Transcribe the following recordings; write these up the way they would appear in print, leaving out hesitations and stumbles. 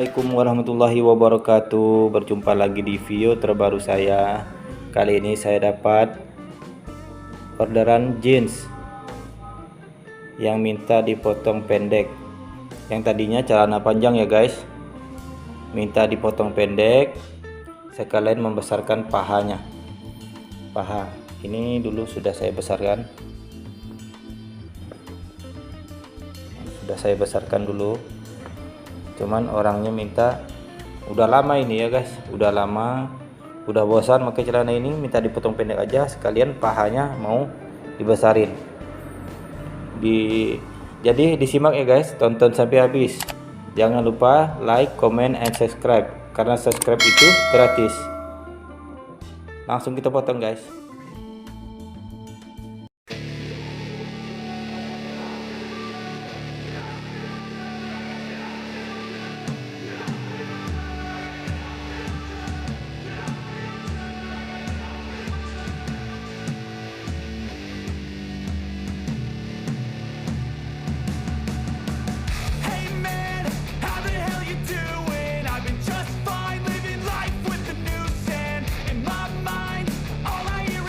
Assalamualaikum warahmatullahi wabarakatuh. Berjumpa lagi di video terbaru saya. Kali ini saya dapat orderan jeans yang minta dipotong pendek. Yang tadinya celana panjang ya guys, minta dipotong pendek sekalian membesarkan pahanya. Paha ini dulu sudah saya besarkan, dulu. Cuman orangnya minta, udah lama ini ya guys, udah bosan pakai celana ini, minta dipotong pendek aja sekalian pahanya mau dibesarin. Jadi disimak ya guys, tonton sampai habis. Jangan lupa like, comment, and subscribe karena subscribe itu gratis. Langsung kita potong guys. I've been just fine living life with the noose and in my mind all I hear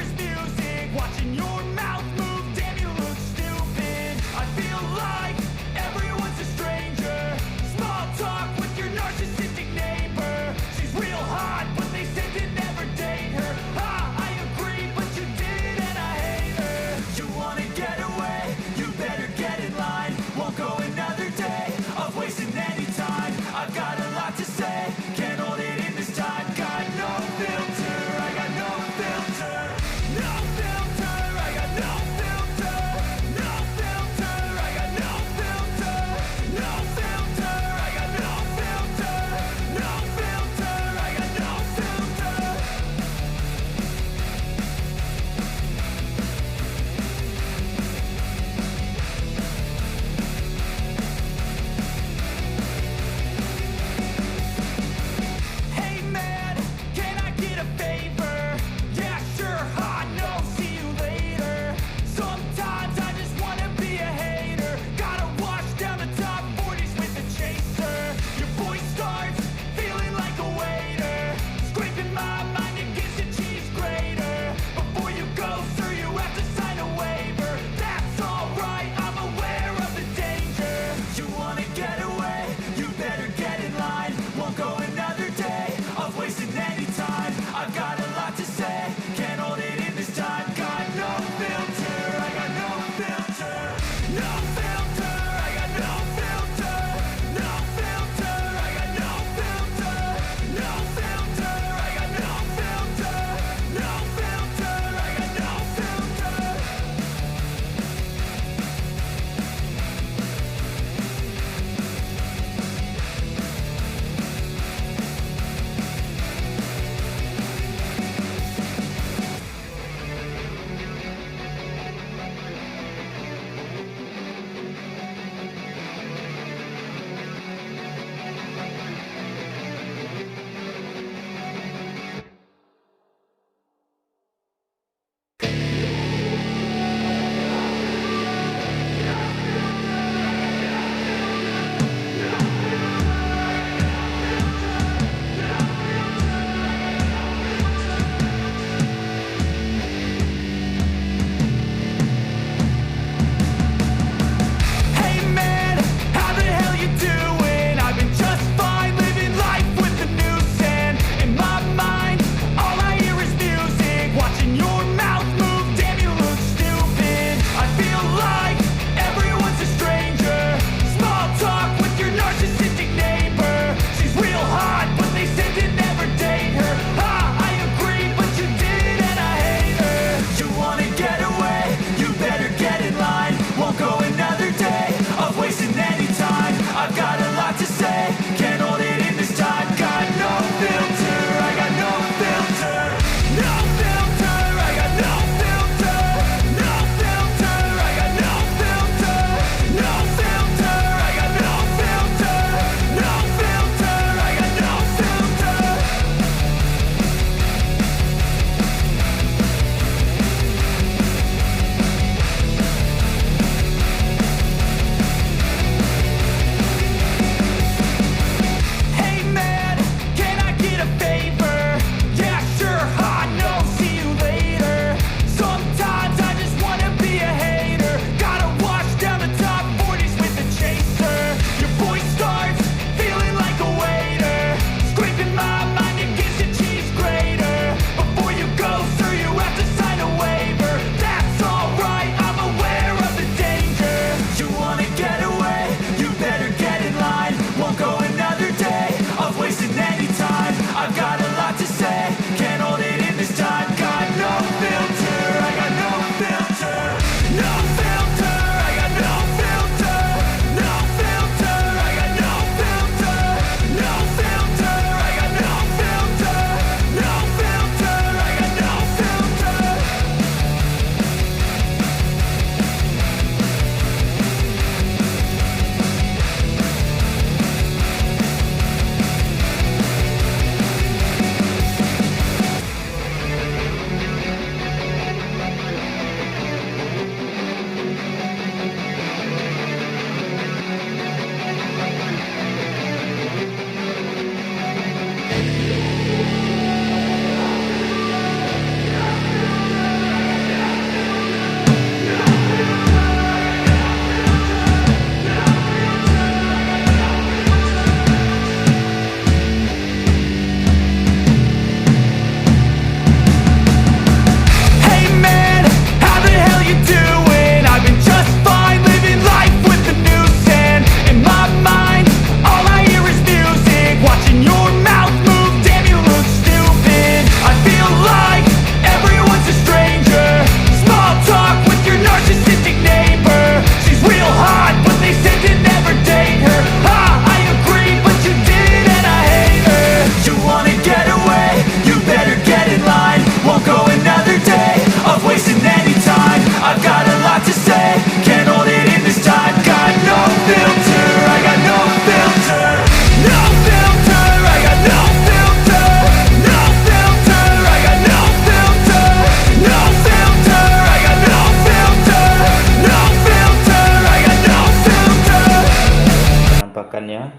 penampakannya.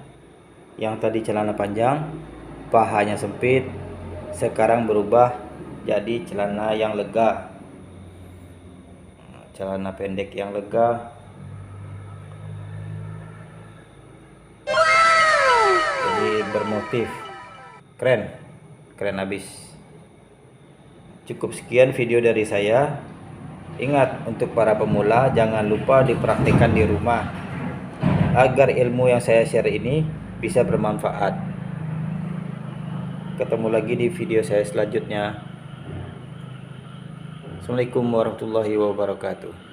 Yang tadi celana panjang, pahanya sempit, sekarang berubah jadi celana yang lega, celana pendek yang lega. Jadi bermotif, keren habis. Cukup sekian video dari saya. Ingat, untuk para pemula jangan lupa dipraktikkan di rumah agar ilmu yang saya share ini bisa bermanfaat. Ketemu lagi di video saya selanjutnya. Assalamualaikum warahmatullahi wabarakatuh.